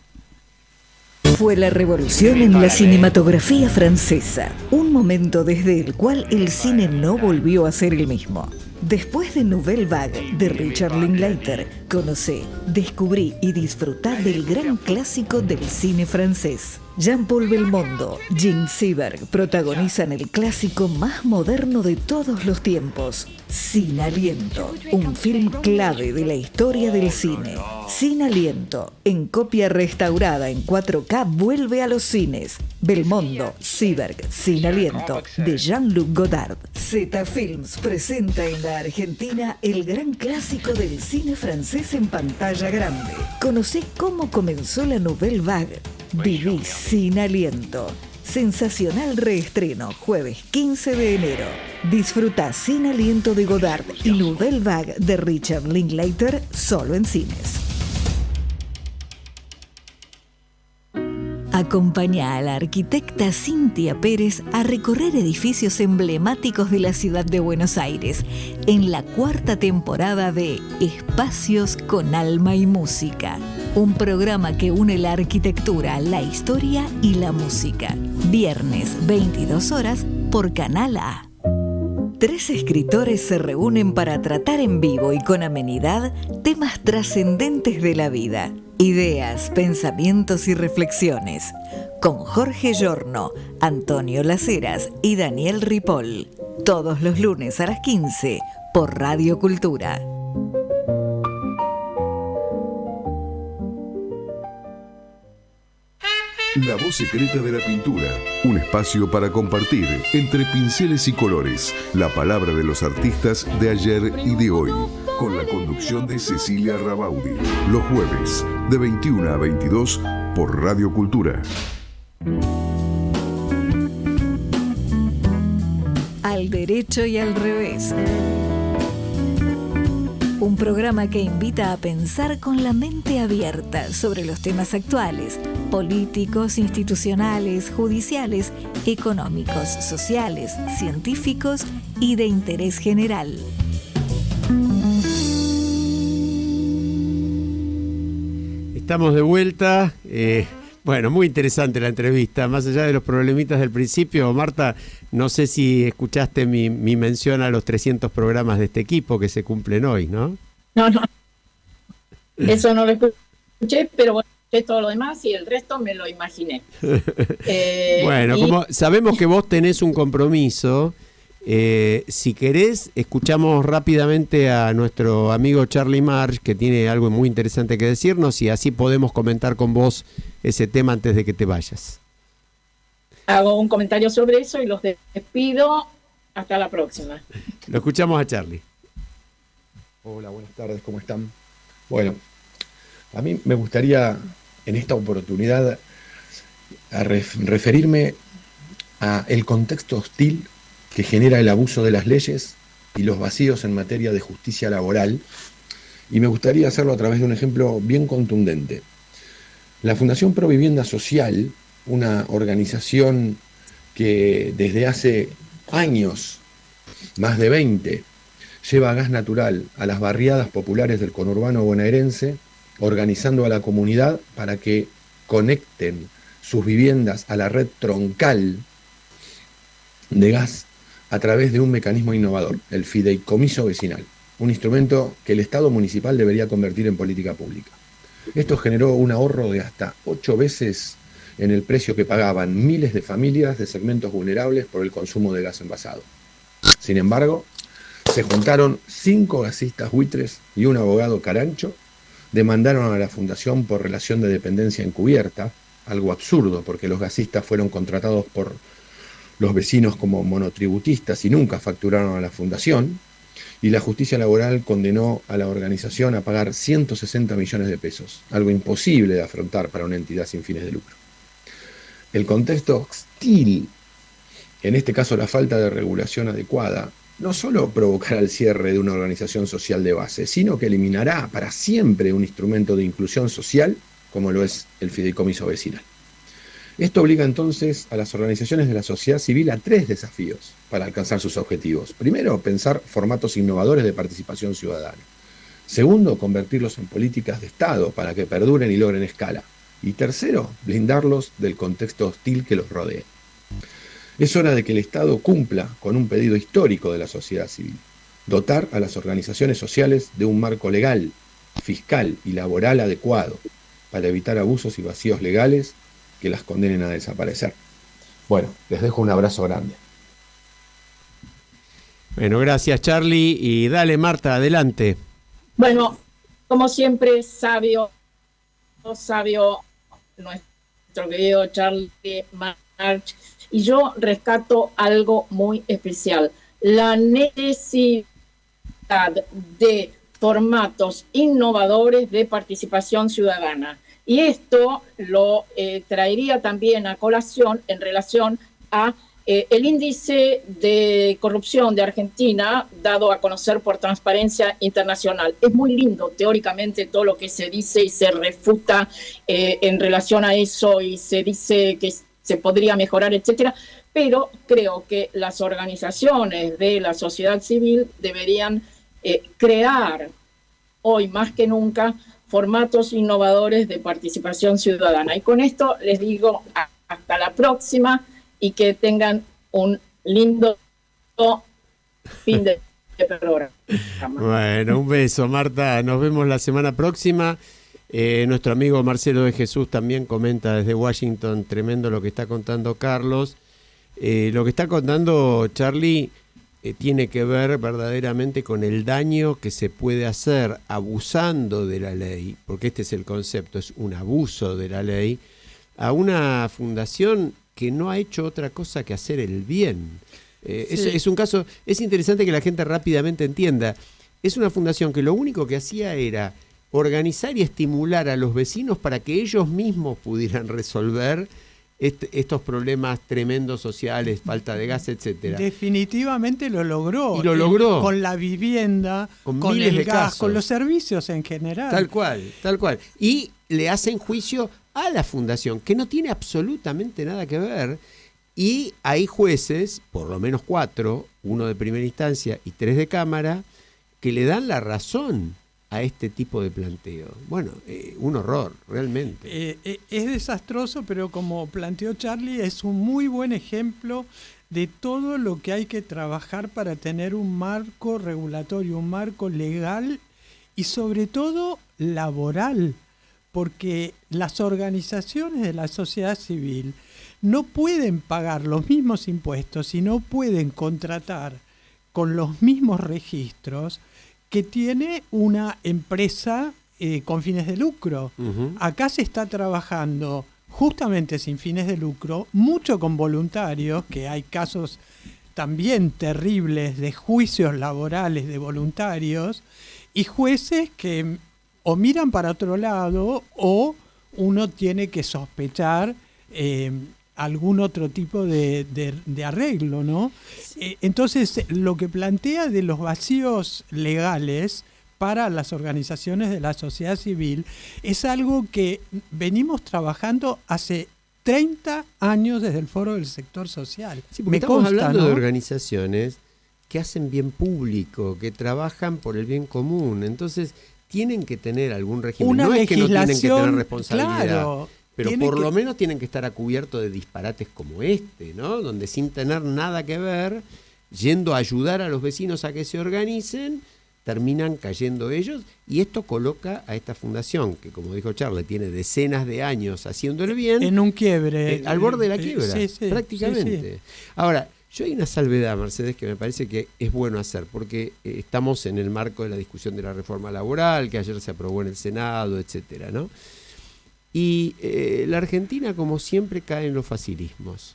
Fue la revolución en la cinematografía francesa, un momento desde el cual el cine no volvió a ser el mismo. Después de Nouvelle Vague de Richard Linklater, conocé, descubrí y disfrutá del gran clásico del cine francés. Jean-Paul Belmondo, Jean Seberg protagonizan el clásico más moderno de todos los tiempos, Sin Aliento, un film clave de la historia del cine. Sin Aliento, en copia restaurada en 4K, vuelve a los cines. Belmondo, Seberg, Sin Aliento, de Jean-Luc Godard. Z Films presenta en la Argentina el gran clásico del cine francés en pantalla grande. Conocé cómo comenzó la Nouvelle Vague. Viví Sin Aliento. Sensacional reestreno, jueves 15 de enero. Disfruta Sin Aliento de Godard y Nouvelle Vague de Richard Linklater solo en cines. Acompaña a la arquitecta Cintia Pérez a recorrer edificios emblemáticos de la ciudad de Buenos Aires en la 4ª temporada de Espacios con Alma y Música, un programa que une la arquitectura, la historia y la música. Viernes, 22 horas, por Canal A. 3 escritores se reúnen para tratar en vivo y con amenidad temas trascendentes de la vida, ideas, pensamientos y reflexiones, con Jorge Giorno, Antonio Laceras y Daniel Ripoll, todos los lunes a las 15 por Radio Cultura. La voz secreta de la pintura, un espacio para compartir entre pinceles y colores la palabra de los artistas de ayer y de hoy, con la conducción de Cecilia Rabaudi, los jueves de 21 a 22 por Radio Cultura. Al derecho y al revés. Un programa que invita a pensar con la mente abierta sobre los temas actuales, políticos, institucionales, judiciales, económicos, sociales, científicos y de interés general. Estamos de vuelta. Bueno, muy interesante la entrevista. Más allá de los problemitas del principio, Marta, no sé si escuchaste mi mención a los 300 programas de este equipo que se cumplen hoy, ¿no? No. Eso no lo escuché, pero bueno, escuché todo lo demás y el resto me lo imaginé. Bueno, como sabemos que vos tenés un compromiso, si querés, escuchamos rápidamente a nuestro amigo Charlie March, que tiene algo muy interesante que decirnos, y así podemos comentar con vos ese tema antes de que te vayas. Hago un comentario sobre eso y los despido. Hasta la próxima. Lo escuchamos a Charlie. Hola, buenas tardes, ¿cómo están? Bueno, A mí me gustaría en esta oportunidad referirme a el contexto hostil que genera el abuso de las leyes y los vacíos en materia de justicia laboral, y me gustaría hacerlo a través de un ejemplo bien contundente. La Fundación Provivienda Social, una organización que desde hace años, más de 20, lleva gas natural a las barriadas populares del conurbano bonaerense, organizando a la comunidad para que conecten sus viviendas a la red troncal de gas a través de un mecanismo innovador, el fideicomiso vecinal, un instrumento que el Estado municipal debería convertir en política pública. Esto generó un ahorro de hasta 8 veces en el precio que pagaban miles de familias de segmentos vulnerables por el consumo de gas envasado. Sin embargo, se juntaron 5 gasistas buitres y un abogado carancho, demandaron a la fundación por relación de dependencia encubierta, algo absurdo porque los gasistas fueron contratados por los vecinos como monotributistas y nunca facturaron a la fundación, y la justicia laboral condenó a la organización a pagar 160 millones de pesos, algo imposible de afrontar para una entidad sin fines de lucro. El contexto hostil, en este caso la falta de regulación adecuada, no solo provocará el cierre de una organización social de base, sino que eliminará para siempre un instrumento de inclusión social como lo es el fideicomiso vecinal. Esto obliga entonces a las organizaciones de la sociedad civil a 3 desafíos para alcanzar sus objetivos. Primero, pensar formatos innovadores de participación ciudadana. Segundo, convertirlos en políticas de Estado para que perduren y logren escala. Y tercero, blindarlos del contexto hostil que los rodea. Es hora de que el Estado cumpla con un pedido histórico de la sociedad civil: dotar a las organizaciones sociales de un marco legal, fiscal y laboral adecuado para evitar abusos y vacíos legales que las condenen a desaparecer. Bueno, les dejo un abrazo grande. Bueno, gracias Charlie, y dale Marta, adelante. Bueno, como siempre, sabio nuestro querido Charlie March, y yo rescato algo muy especial: la necesidad de formatos innovadores de participación ciudadana. Y esto lo traería también a colación en relación a el índice de corrupción de Argentina, dado a conocer por Transparencia Internacional. Es muy lindo teóricamente todo lo que se dice y se refuta en relación a eso, y se dice que se podría mejorar, etcétera, pero creo que las organizaciones de la sociedad civil deberían crear hoy más que nunca formatos innovadores de participación ciudadana. Y con esto les digo hasta la próxima, y que tengan un lindo fin de programa. Bueno, un beso Marta, nos vemos la semana próxima. Nuestro amigo Marcelo de Jesús también comenta desde Washington, tremendo lo que está contando Carlos. Lo que está contando Charlie tiene que ver verdaderamente con el daño que se puede hacer abusando de la ley, porque este es el concepto, es un abuso de la ley, a una fundación que no ha hecho otra cosa que hacer el bien. Sí. Es un caso, es interesante que la gente rápidamente entienda. Es una fundación que lo único que hacía era organizar y estimular a los vecinos para que ellos mismos pudieran resolver estos problemas tremendos sociales, falta de gas, etcétera. Definitivamente lo logró. Y lo logró. Con la vivienda, con el gas, casos, con los servicios en general. Tal cual, tal cual. Y le hacen juicio a la fundación, que no tiene absolutamente nada que ver. Y hay jueces, por lo menos 4, 1 de primera instancia y 3 de cámara, que le dan la razón a este tipo de planteo. Bueno, un horror, realmente. Es desastroso, pero como planteó Charlie, es un muy buen ejemplo de todo lo que hay que trabajar para tener un marco regulatorio, un marco legal y sobre todo laboral, porque las organizaciones de la sociedad civil no pueden pagar los mismos impuestos y no pueden contratar con los mismos registros que tiene una empresa con fines de lucro. Uh-huh. Acá se está trabajando justamente sin fines de lucro, mucho con voluntarios, que hay casos también terribles de juicios laborales de voluntarios, y jueces que o miran para otro lado o uno tiene que sospechar algún otro tipo de arreglo, ¿no? Entonces, lo que plantea de los vacíos legales para las organizaciones de la sociedad civil es algo que venimos trabajando hace 30 años desde el Foro del Sector Social. Sí, porque estamos hablando de organizaciones que hacen bien público, que trabajan por el bien común. Entonces, tienen que tener algún régimen. No es que no tienen que tener responsabilidad, claro, pero por lo menos tienen que estar a cubierto de disparates como este, ¿no? Donde sin tener nada que ver, yendo a ayudar a los vecinos a que se organicen, terminan cayendo ellos, y esto coloca a esta fundación, que como dijo Charlie, tiene decenas de años haciendo el bien, en un quiebre, al borde de la quiebra, sí, prácticamente. Sí. Ahora, yo hay una salvedad, Mercedes, que me parece que es bueno hacer, porque estamos en el marco de la discusión de la reforma laboral, que ayer se aprobó en el Senado, etcétera, ¿no? Y la Argentina, como siempre, cae en los facilismos.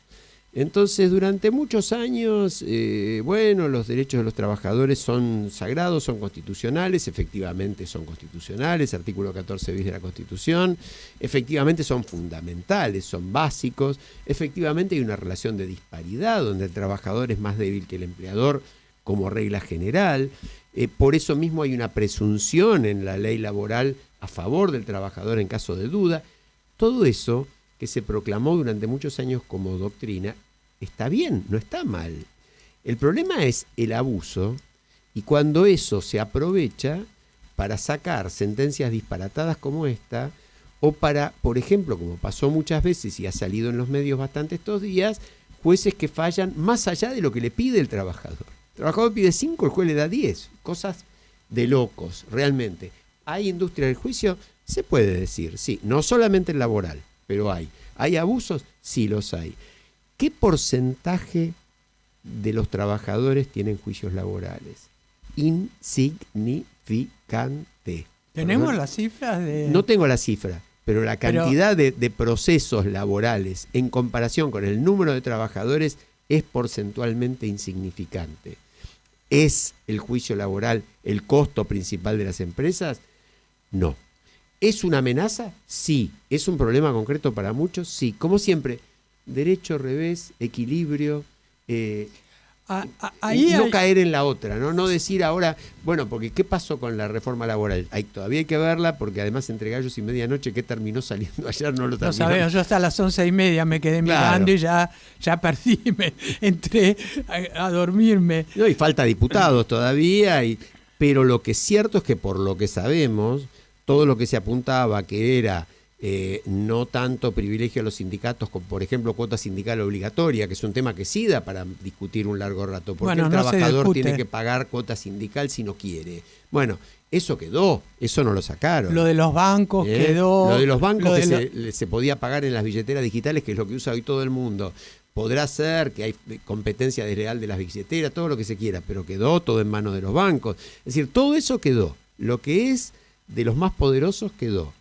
Entonces, durante muchos años, los derechos de los trabajadores son sagrados, son constitucionales, efectivamente son constitucionales, artículo 14 bis de la Constitución, efectivamente son fundamentales, son básicos, efectivamente hay una relación de disparidad donde el trabajador es más débil que el empleador como regla general, por eso mismo hay una presunción en la ley laboral a favor del trabajador en caso de duda. Todo eso que se proclamó durante muchos años como doctrina, está bien, no está mal. El problema es el abuso, y cuando eso se aprovecha para sacar sentencias disparatadas como esta, o para, por ejemplo, como pasó muchas veces y ha salido en los medios bastante estos días, jueces que fallan más allá de lo que le pide el trabajador. El trabajador pide 5, el juez le da 10. Cosas de locos, realmente. ¿Hay industria del juicio? Se puede decir, sí, no solamente el laboral, pero hay. ¿Hay abusos? Sí los hay. ¿Qué porcentaje de los trabajadores tienen juicios laborales? Insignificante. ¿Tenemos las cifras de...? No tengo la cifra, pero la cantidad de procesos laborales en comparación con el número de trabajadores es porcentualmente insignificante. ¿Es el juicio laboral el costo principal de las empresas? No. ¿Es una amenaza? Sí. ¿Es un problema concreto para muchos? Sí. Como siempre, derecho, revés, equilibrio, no caer en la otra, no decir ahora, bueno, porque ¿qué pasó con la reforma laboral? Todavía hay que verla, porque además entre gallos y medianoche, ¿qué terminó saliendo ayer? No lo terminó. No sabemos, yo hasta las 11:30 me quedé mirando y ya perdí, entré a dormirme. No, y falta diputados todavía, pero lo que es cierto es que por lo que sabemos, todo lo que se apuntaba que era no tanto privilegio a los sindicatos, como por ejemplo cuota sindical obligatoria, que es un tema que sí da para discutir un largo rato, porque el trabajador tiene que pagar cuota sindical si no quiere. Bueno, eso quedó, eso no lo sacaron. Lo de los bancos quedó. Lo de los bancos se podía pagar en las billeteras digitales, que es lo que usa hoy todo el mundo. Podrá ser que hay competencia desleal de las billeteras, todo lo que se quiera, pero quedó todo en manos de los bancos. Es decir, todo eso quedó. Lo que es de los más poderosos quedó.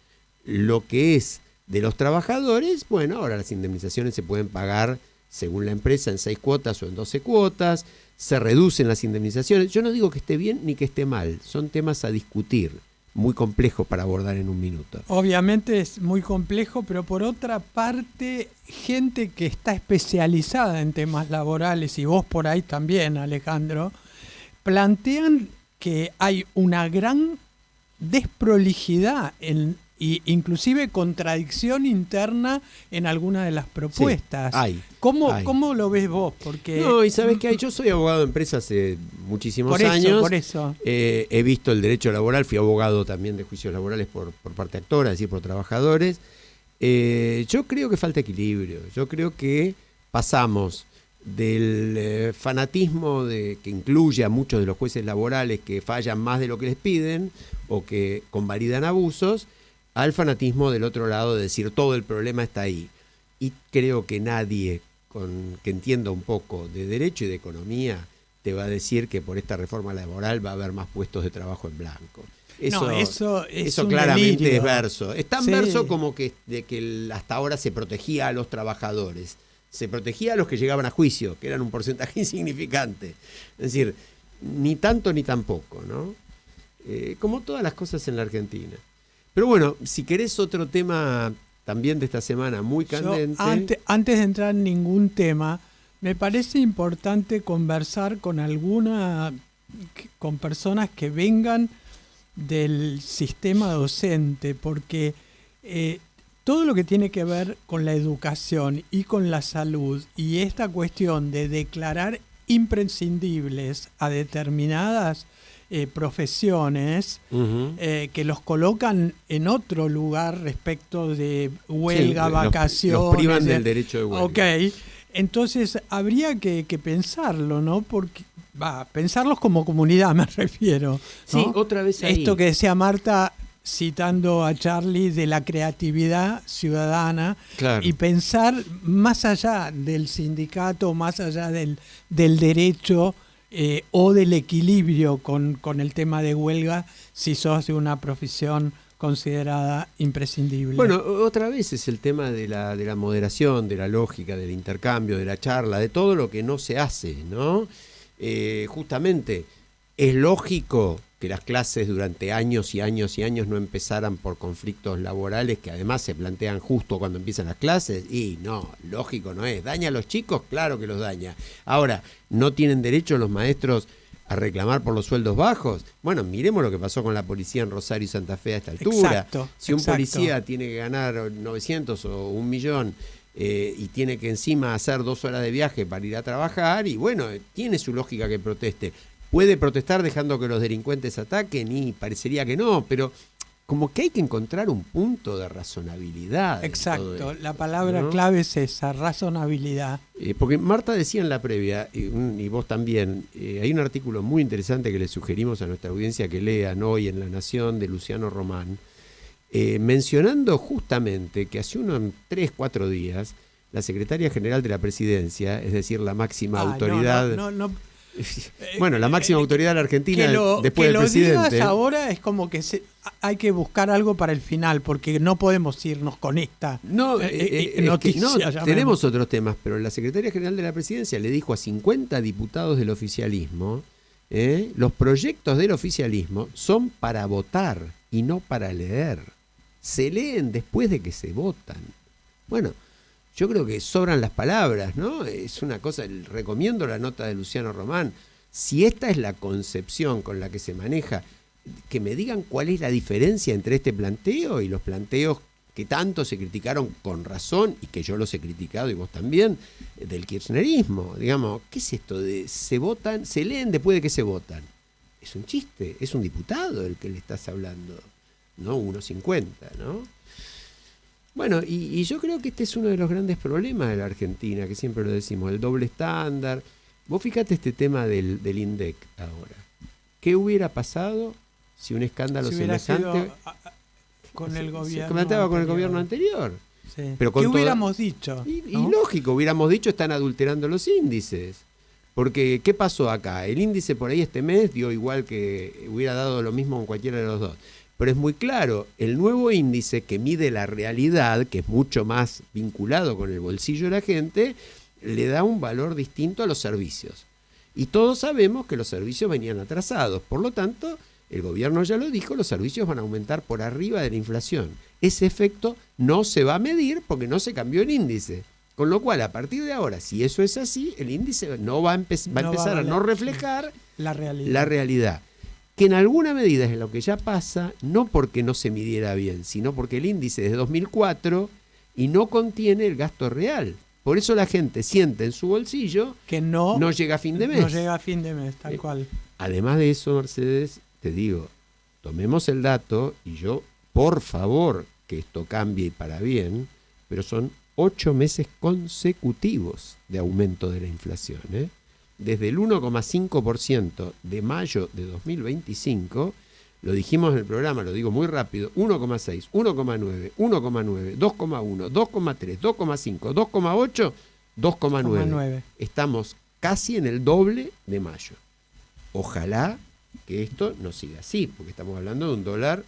Lo que es de los trabajadores, bueno, ahora las indemnizaciones se pueden pagar según la empresa en 6 cuotas o en 12 cuotas, se reducen las indemnizaciones. Yo no digo que esté bien ni que esté mal, son temas a discutir, muy complejos para abordar en un minuto. Obviamente es muy complejo, pero por otra parte, gente que está especializada en temas laborales, y vos por ahí también, Alejandro, plantean que hay una gran desprolijidad y inclusive contradicción interna en algunas de las propuestas. Sí, ¿Cómo lo ves vos? Porque no, y sabés que yo soy abogado de empresa hace muchísimos años. Por eso. He visto el derecho laboral, fui abogado también de juicios laborales por parte actora, es decir, por trabajadores. Yo creo que falta equilibrio. Yo creo que pasamos del fanatismo que incluye a muchos de los jueces laborales que fallan más de lo que les piden o que convalidan abusos, al fanatismo del otro lado de decir todo el problema está ahí. Y creo que nadie que entienda un poco de derecho y de economía te va a decir que por esta reforma laboral va a haber más puestos de trabajo en blanco. Eso claramente delirio. Es verso. Es tan verso como que hasta ahora se protegía a los trabajadores. Se protegía a los que llegaban a juicio, que eran un porcentaje insignificante. Es decir, ni tanto ni tampoco, ¿no? Como todas las cosas en la Argentina. Pero bueno, si querés otro tema también de esta semana muy candente. Yo, antes de entrar en ningún tema, me parece importante conversar con personas que vengan del sistema docente, porque todo lo que tiene que ver con la educación y con la salud y esta cuestión de declarar imprescindibles a determinadas profesiones que los colocan en otro lugar respecto de huelga, vacaciones. Los privan del derecho de huelga. Ok, entonces habría que pensarlo, ¿no? Porque pensarlos como comunidad, me refiero, ¿no? Sí, otra vez ahí. Esto que decía Marta, citando a Charlie, de la creatividad ciudadana, claro. Y pensar más allá del sindicato, más allá del derecho o del equilibrio con el tema de huelga, si sos de una profesión considerada imprescindible. Bueno, otra vez es el tema de la moderación, de la lógica, del intercambio, de la charla, de todo lo que no se hace, ¿no? Justamente es lógico que las clases durante años y años y años no empezaran por conflictos laborales que además se plantean justo cuando empiezan las clases. Y no, lógico no es. ¿Daña a los chicos? Claro que los daña. Ahora, ¿no tienen derecho los maestros a reclamar por los sueldos bajos? Bueno, miremos lo que pasó con la policía en Rosario y Santa Fe a esta altura. Exacto, si un policía tiene que ganar 900 o 1 millón y tiene que encima hacer 2 horas de viaje para ir a trabajar, y bueno, tiene su lógica que proteste. Puede protestar dejando que los delincuentes ataquen, y parecería que no, pero como que hay que encontrar un punto de razonabilidad. Exacto, la palabra clave es esa, razonabilidad. Porque Marta decía en la previa, y vos también, hay un artículo muy interesante que le sugerimos a nuestra audiencia que lean hoy en La Nación, de Luciano Román, mencionando justamente que hace unos 3-4 días la secretaria general de la presidencia, es decir, la máxima autoridad... Bueno, la máxima autoridad de la Argentina después del presidente. Que lo digas ahora es como que hay que buscar algo para el final, porque no podemos irnos con esta noticia. No, tenemos otros temas, pero la secretaria general de la presidencia le dijo a 50 diputados del oficialismo, los proyectos del oficialismo son para votar y no para leer. Se leen después de que se votan. Bueno, yo creo que sobran las palabras, ¿no? Es una cosa, recomiendo la nota de Luciano Román. Si esta es la concepción con la que se maneja, que me digan cuál es la diferencia entre este planteo y los planteos que tanto se criticaron con razón, y que yo los he criticado y vos también, del kirchnerismo. Digamos, ¿qué es esto de se leen después de que se votan? Es un chiste, es un diputado el que le estás hablando, no 1.50, ¿no? Bueno, y yo creo que este es uno de los grandes problemas de la Argentina, que siempre lo decimos, el doble estándar. Vos fíjate este tema del INDEC ahora. ¿Qué hubiera pasado si un escándalo semejante con el gobierno se planteaba con el gobierno anterior? Sí. Pero ¿Qué hubiéramos dicho? Y lógico, hubiéramos dicho, están adulterando los índices. Porque, ¿qué pasó acá? El índice por ahí este mes dio igual que hubiera dado lo mismo con cualquiera de los dos. Pero es muy claro, el nuevo índice que mide la realidad, que es mucho más vinculado con el bolsillo de la gente, le da un valor distinto a los servicios. Y todos sabemos que los servicios venían atrasados. Por lo tanto, el gobierno ya lo dijo, los servicios van a aumentar por arriba de la inflación. Ese efecto no se va a medir porque no se cambió el índice. Con lo cual, a partir de ahora, si eso es así, el índice no va a empezar a no reflejar la realidad. Que en alguna medida es lo que ya pasa, no porque no se midiera bien, sino porque el índice es de 2004 y no contiene el gasto real. Por eso la gente siente en su bolsillo que no llega a fin de mes. No llega a fin de mes, tal cual. Además de eso, Mercedes, te digo, tomemos el dato, y yo, por favor, que esto cambie y para bien, pero son 8 meses consecutivos de aumento de la inflación, Desde el 1,5% de mayo de 2025, lo dijimos en el programa, lo digo muy rápido, 1,6, 1,9, 1,9, 2,1, 2,3, 2,5, 2,8, 2,9. Estamos casi en el doble de mayo. Ojalá que esto no siga así, porque estamos hablando de un dólar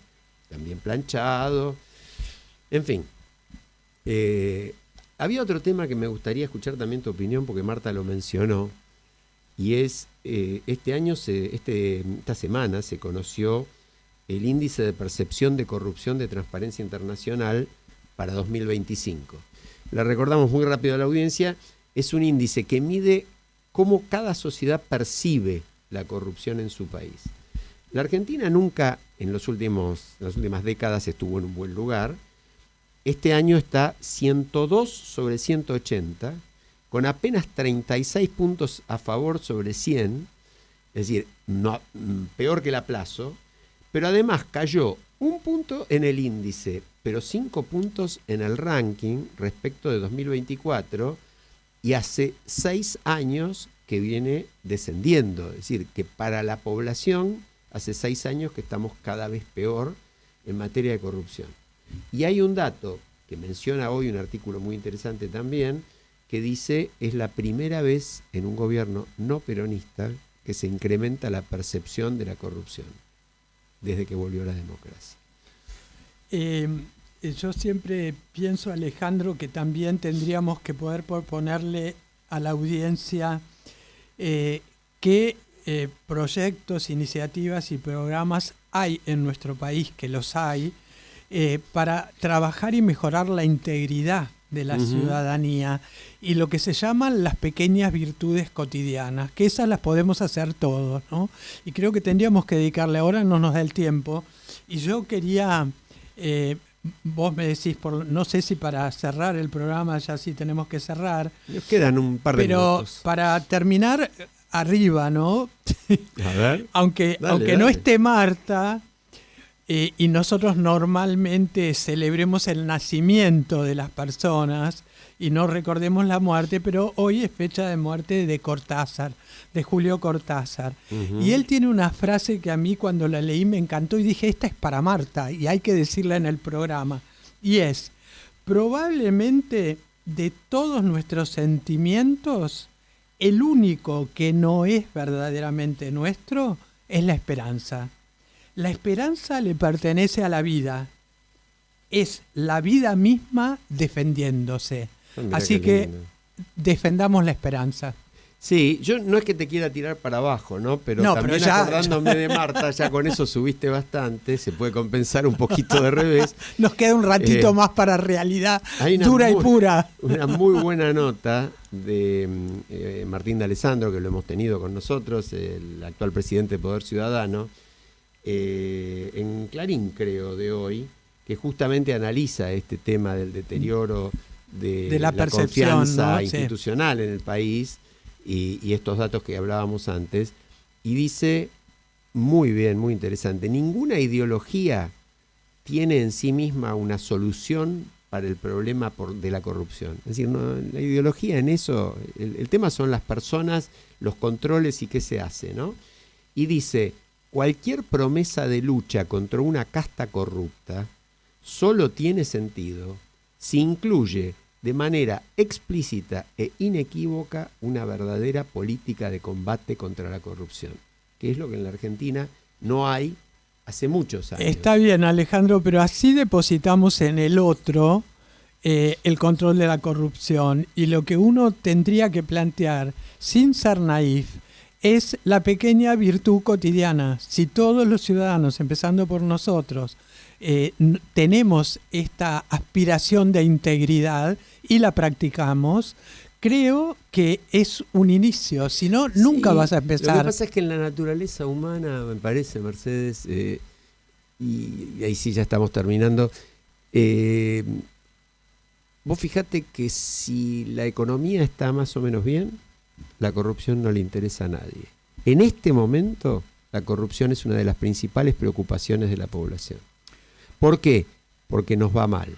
también planchado. En fin. Había otro tema que me gustaría escuchar también tu opinión, porque Marta lo mencionó. Y es, esta semana se conoció el índice de percepción de corrupción de Transparencia Internacional para 2025. Le recordamos muy rápido a la audiencia, es un índice que mide cómo cada sociedad percibe la corrupción en su país. La Argentina nunca en las últimas décadas estuvo en un buen lugar. Este año está 102 sobre 180, con apenas 36 puntos a favor sobre 100, es decir, no, peor que el aplazo, pero además cayó un punto en el índice, pero 5 puntos en el ranking respecto de 2024, y hace 6 años que viene descendiendo, es decir, que para la población hace 6 años que estamos cada vez peor en materia de corrupción. Y hay un dato que menciona hoy un artículo muy interesante también, que dice es la primera vez en un gobierno no peronista que se incrementa la percepción de la corrupción desde que volvió la democracia. Yo siempre pienso, Alejandro, que también tendríamos que poder proponerle a la audiencia qué proyectos, iniciativas y programas hay en nuestro país, que los hay, para trabajar y mejorar la integridad de la ciudadanía y lo que se llaman las pequeñas virtudes cotidianas, que esas las podemos hacer todos, ¿no? Y creo que tendríamos que dedicarle, ahora no nos da el tiempo, y yo quería, vos me decís, no sé si para cerrar el programa, ya sí tenemos que cerrar. Nos quedan un par de minutos. Pero para terminar arriba, ¿no? A ver. aunque no esté Marta, y nosotros normalmente celebremos el nacimiento de las personas y no recordemos la muerte, pero hoy es fecha de muerte de Cortázar, de Julio Cortázar. Y él tiene una frase que a mí cuando la leí me encantó y dije, esta es para Marta y hay que decirla en el programa. Y es, probablemente de todos nuestros sentimientos, el único que no es verdaderamente nuestro es la esperanza. La esperanza le pertenece a la vida. Es la vida misma defendiéndose. Así que defendamos la esperanza. Sí, yo no es que te quiera tirar para abajo, ¿no? Pero también pero acordándome de Marta, ya con eso subiste bastante, se puede compensar un poquito de revés. Nos queda un ratito más para realidad dura y pura. Una muy buena nota de Martín D'Alessandro, que lo hemos tenido con nosotros, el actual presidente de Poder Ciudadano, en Clarín, creo, de hoy, que justamente analiza este tema del deterioro de la confianza, ¿no?, institucional en el país y estos datos que hablábamos antes, y dice, muy bien, muy interesante, ninguna ideología tiene en sí misma una solución para el problema de la corrupción. Es decir, no, la ideología en eso, el tema son las personas, los controles y qué se hace, ¿no? Y dice, cualquier promesa de lucha contra una casta corrupta solo tiene sentido si incluye de manera explícita e inequívoca una verdadera política de combate contra la corrupción, que es lo que en la Argentina no hay hace muchos años. Está bien, Alejandro, pero así depositamos en el otro el control de la corrupción, y lo que uno tendría que plantear, sin ser naif, es la pequeña virtud cotidiana. Si todos los ciudadanos, empezando por nosotros, tenemos esta aspiración de integridad y la practicamos, creo que es un inicio. Si no, nunca vas a empezar. Lo que pasa es que en la naturaleza humana, me parece, Mercedes, y ahí sí ya estamos terminando, vos fíjate que si la economía está más o menos bien, la corrupción no le interesa a nadie. En este momento, la corrupción es una de las principales preocupaciones de la población. ¿Por qué? Porque nos va mal.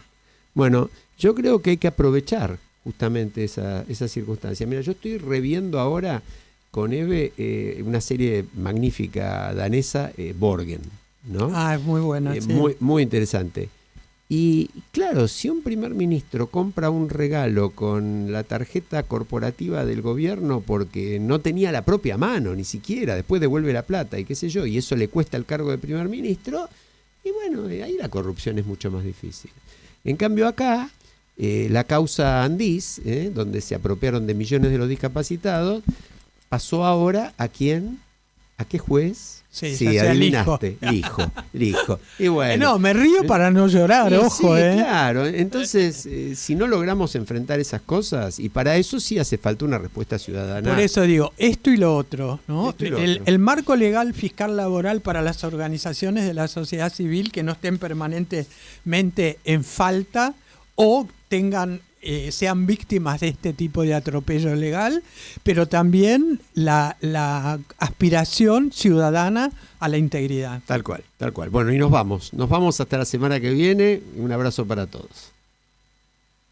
Bueno, yo creo que hay que aprovechar justamente esa circunstancia. Mira, yo estoy reviendo ahora con Eve una serie magnífica danesa, Borgen, ¿no? Ah, es muy buena, sí. Muy interesante. Y claro, si un primer ministro compra un regalo con la tarjeta corporativa del gobierno porque no tenía la propia mano, ni siquiera, después devuelve la plata y qué sé yo, y eso le cuesta el cargo de primer ministro, y bueno, ahí la corrupción es mucho más difícil. En cambio acá, la causa Andís, donde se apropiaron de millones de los discapacitados, pasó ahora ¿a quién? ¿A qué juez? Sí, Sí, ya sea adivinaste. Lijo. Y bueno. No, me río para no llorar, Y ojo, sí, claro. Entonces, si no logramos enfrentar esas cosas, y para eso sí hace falta una respuesta ciudadana. Por eso digo, esto y lo otro, ¿no? Esto y lo otro. El marco legal fiscal laboral para las organizaciones de la sociedad civil que no estén permanentemente en falta o sean víctimas de este tipo de atropello legal, pero también la aspiración ciudadana a la integridad. Tal cual. Bueno, y nos vamos hasta la semana que viene. Un abrazo para todos.